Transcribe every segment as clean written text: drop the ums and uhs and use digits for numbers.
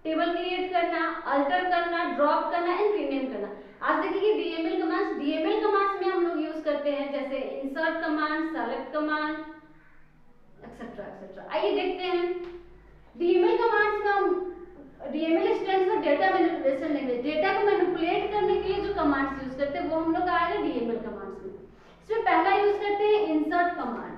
Table create करना, alter करना, drop करना एंड रीनेम करना। आज देखिए डीएमएल कमांड्स में हम लोग यूज करते हैं जैसे insert command, select command etcetera etcetera. आइए देखते हैं डीएमएल कमांड्स में हम DML stands for data manipulation language. Data को मैनिपुलेट करने के लिए जो कमांड्स यूज करते हैं वो हम लोग आएगा डीएमएल कमांड्स में। इसमें पहला यूज करते हैं इंसर्ट कमांड।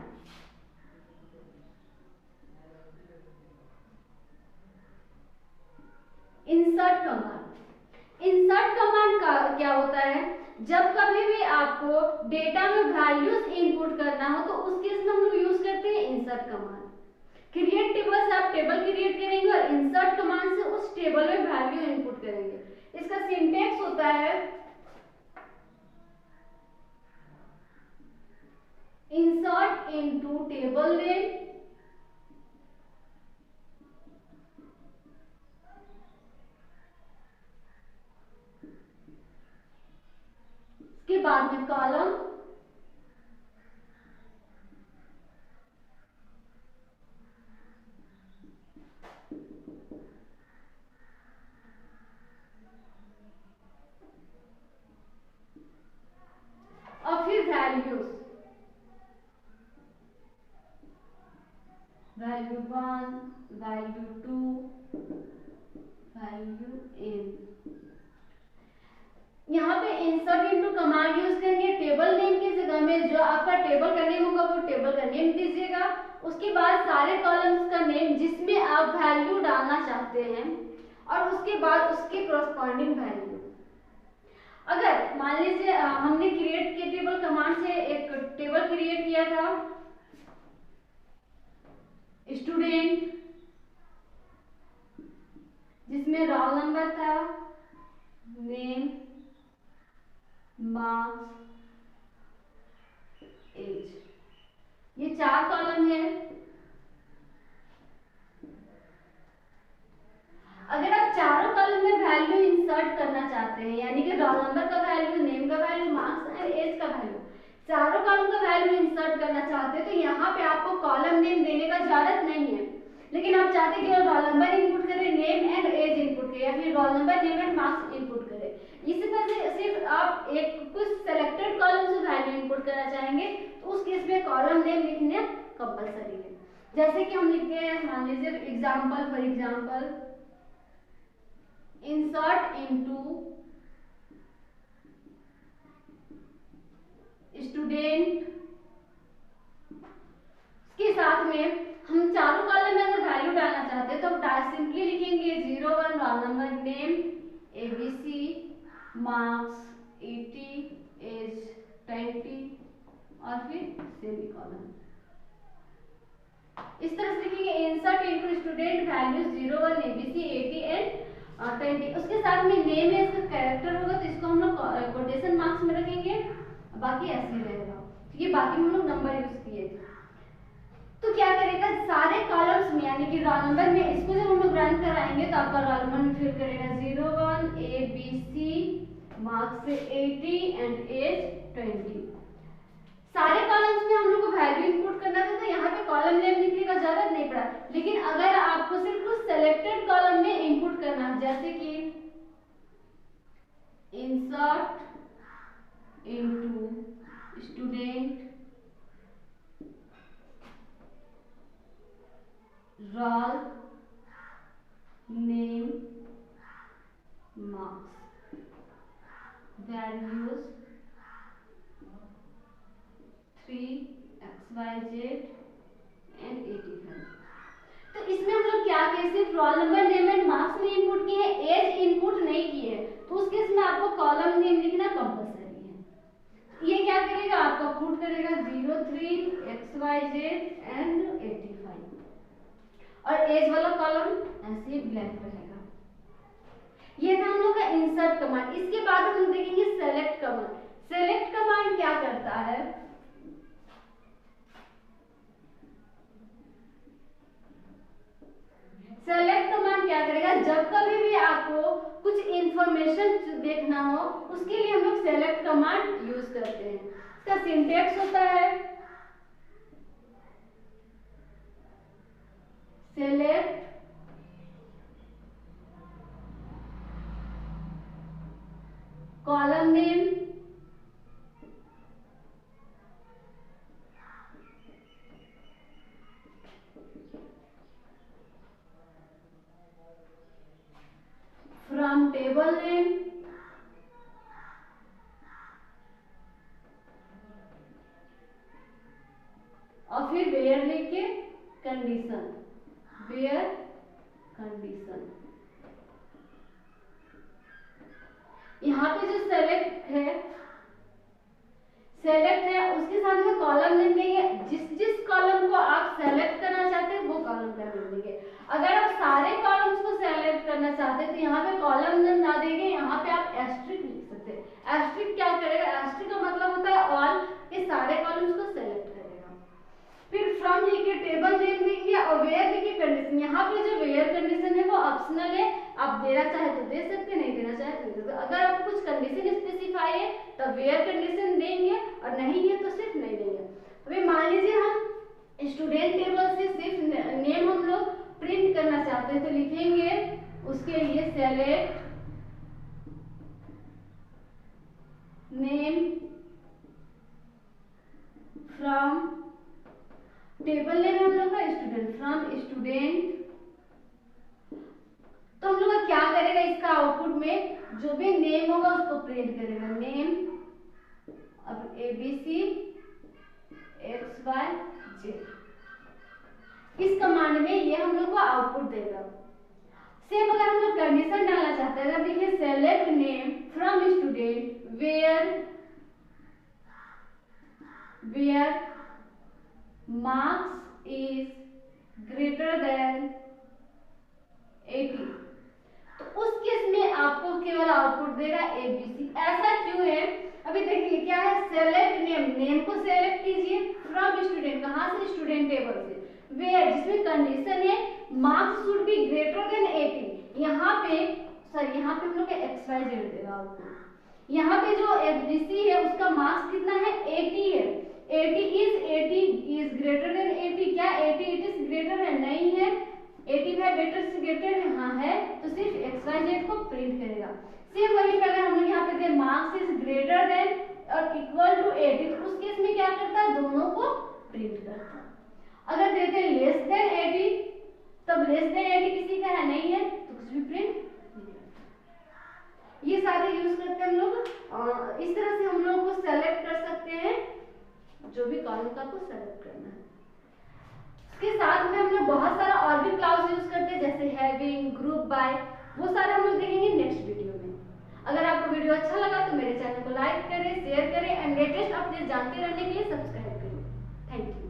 इंसर्ट कमांड का क्या होता है, जब कभी भी आपको डेटा में वैल्यूज इनपुट करना हो तो उस केस में हम लोग यूज करते हैं इंसर्ट कमांड। क्रिएट टेबल से आप टेबल क्रिएट करेंगे और इंसर्ट कमांड से उस टेबल में वैल्यू इनपुट करेंगे। इसका सिंटैक्स होता है इंसर्ट इनटू टेबल नेम, के बाद में कॉलम, और फिर values, value 1, value 2, value n। यहाँ पे इंसर्ट इनटू कमांड यूज करेंगे। टेबल नेम की जगह में जो आपका टेबल का नेम होगा वो टेबल का नेम दीजिएगा। उसके बाद सारे कॉलम्स का नेम जिसमें आप वैल्यू डालना चाहते हैं और उसके बाद उसके करस्पॉन्डिंग वैल्यू। अगर मान लीजिए हमने क्रिएट के टेबल कमांड से एक टेबल क्रिएट किया था स्टूडेंट, जिसमें रोल नंबर था, नेम, मार्क्स, एज, ये 4 कॉलम है। अगर आप चारों कॉलम में वैल्यू इंसर्ट करना चाहते हैं, यानी कि रोल नंबर का वैल्यू, नेम का वैल्यू, मार्क्स एंड एज का वैल्यू, चारों कॉलम का वैल्यू इंसर्ट करना चाहते हैं तो यहाँ पे आपको कॉलम नेम देने का जरूरत नहीं है। लेकिन आप चाहते हैं कि रोल नंबर इनपुट करें, नेम एंड एज इनपुट करें, या फिर role number, name and marks input करें। इसी तरह से सिर्फ आप एक कुछ सेलेक्टेड कॉलम से वैल्यू इनपुट करना चाहेंगे तो उस केस में कॉलम नेम लिखना कंपलसरी है। जैसे कि हम लिखते हैं, मान लीजिए example, for example insert into student, के साथ में हम चारों कॉलम में अगर वैल्यू डालना चाहते हैं तो सिंपली लिखेंगे 01 roll number, name, ABC, marks 80, age 20 और फिर सेमीकोलन। इस तरह से लिखेंगे insert into student values 01, ABC, 80 and 20। उसके साथ में नेम है, इसका कैरेक्टर होगा तो इसको हम लोग कोटेशन मार्क्स में रखेंगे, बाकी ऐसे ही रहेगा। ये बाकी हम लोग नंबर यूज किए थे। तो क्या करेगा, सारे कॉलम्स में यानी कि रोल नंबर में इसको जब हम लोग रन कराएंगे तो आपका रोल नंबर में फिर करेगा 01, एबीसी, मार्क्स से 80 एंड एज 20। सारे कॉलम्स में हम लोग को वैल्यू इनपुट करना था तो यहाँ पे कॉलम नेम लिखने का जरूरत नहीं पड़ा। लेकिन अगर आपको सिर्फ कुछ सेलेक्टेड कॉलम में इनपुट करना है, जैसे कि insert into student roll name marks values 3xyz and 85। तो इसमें हम लोग क्या किए, सिर्फ roll number, name and marks में इनपुट किए हैं, एज इनपुट नहीं किए हैं। तो उस केस में आपको कॉलम नेम लिखना कंपलसरी है। ये क्या करेगा, आपका पुट करेगा 03xyz एंड 85 और एज वाला कॉलम ऐसे ही ब्लैंक रहेगा। ये था हम लोग का इंसर्ट कमांड। इसके बाद हम लोग देखेंगे सेलेक्ट कमांड। सेलेक्ट कमांड क्या करता है, सेलेक्ट कमांड क्या करेगा, जब कभी भी आपको कुछ इंफॉर्मेशन देखना हो उसके लिए हम लोग सेलेक्ट कमांड यूज करते हैं। इसका सिंटैक्स होता है select column name, from table name, और फिर वेयर लिख के कंडीशन, वेयर कंडीशन। यहाँ पे जो सेलेक्ट है उसके साथ में कॉलम नेम देंगे। जिस कॉलम को आप सेलेक्ट करना चाहते हैं वो कॉलम का नेम देंगे। अगर आप सारे कॉलम्स को सेलेक्ट करना चाहते हैं तो यहाँ पे कॉलम नेम ना देंगे, यहाँ पे आप एस्ट्रिक लिख सकते हैं। एस्ट्रिक क्या करेगा, एस्ट्रिक का मतलब होता है ऑल, ये सारे कॉलम्स को सेलेक्ट करेगा। फिर फ्रॉम लिख के टेबल नेम देंगे और वेयर लिख के कंडीशन। यहाँ पे जो वेयर कंडीशन है वो ऑप्शनल है, आप देना चाहे तो दे सकते, नहीं देना चाहे तो नहीं दे सकते। अगर आपको कुछ कंडीशन स्पेसिफाई है तो वेयर कंडीशन देंगे और नहीं है तो सिर्फ नहीं देंगे। अभी मान लीजिए हम स्टूडेंट टेबल से सिर्फ नेम हम लोग प्रिंट करना चाहते हैं तो लिखेंगे उसके लिए select name from table name हम लोग का स्टूडेंट, फ्रॉम स्टूडेंट। तो हम लोग का क्या करेगा, इसका आउटपुट में जो भी नेम होगा उसको प्रिंट करेगा, नेम अब ABC XYZ। इस कमांड में ये हम लोग को आउटपुट देगा। सेम अगर हम लोग कंडीशन डालना चाहते हैं, अगर देखिए select name from student where marks is greater than 80, तो उस केस में आपको केवल आउटपुट देगा ABC। ऐसा क्यों है, अभी देखिए क्या है, सेलेक्ट नेम को सेलेक्ट कीजिए फ्रॉम स्टूडेंट, कहाँ से, स्टूडेंट टेबल से, वेयर जिसमें कंडीशन है marks should be greater than 80। यहाँ पे हम लोग का XYZ देगा आउटपुट। यहाँ पे जो ABC है उसका मार्क्स कितना है, 80 है। 80 इज ग्रेटर देन 80, क्या 80 ग्रेटर है, नहीं है। 85 ग्रेटर से ग्रेटर है, हाँ है, तो सिर्फ XYZ को प्रिंट करेगा। सेम वही पे अगर हम लोग यहाँ पे दे मार्क्स इज ग्रेटर देन और इक्वल टू 80, तो उस केस में क्या करता है, दोनों को प्रिंट करता है। अगर देते लेस देन 80, तब लेस देन 80 किसी का है, नहीं है, तो कुछ भी प्रिंट नहीं करता। ये सारे यूज करते हैं हम लोग। इस तरह से हम लोग को सेलेक्ट कर सकते हैं जो भी कॉलम का आपको सेलेक्ट करना है। इसके साथ में हम लोग बहुत सारा और भी क्लाउज यूज करते हैं, जैसे हैविंग, ग्रुप बाय, वो सारे हम लोग देखेंगे नेक्स्ट वीडियो में। अगर आपको वीडियो अच्छा लगा तो मेरे चैनल को लाइक करें, शेयर करें एंड लेटेस्ट अपडेट जानते रहने के लिए सब्सक्राइब करें। Thank you.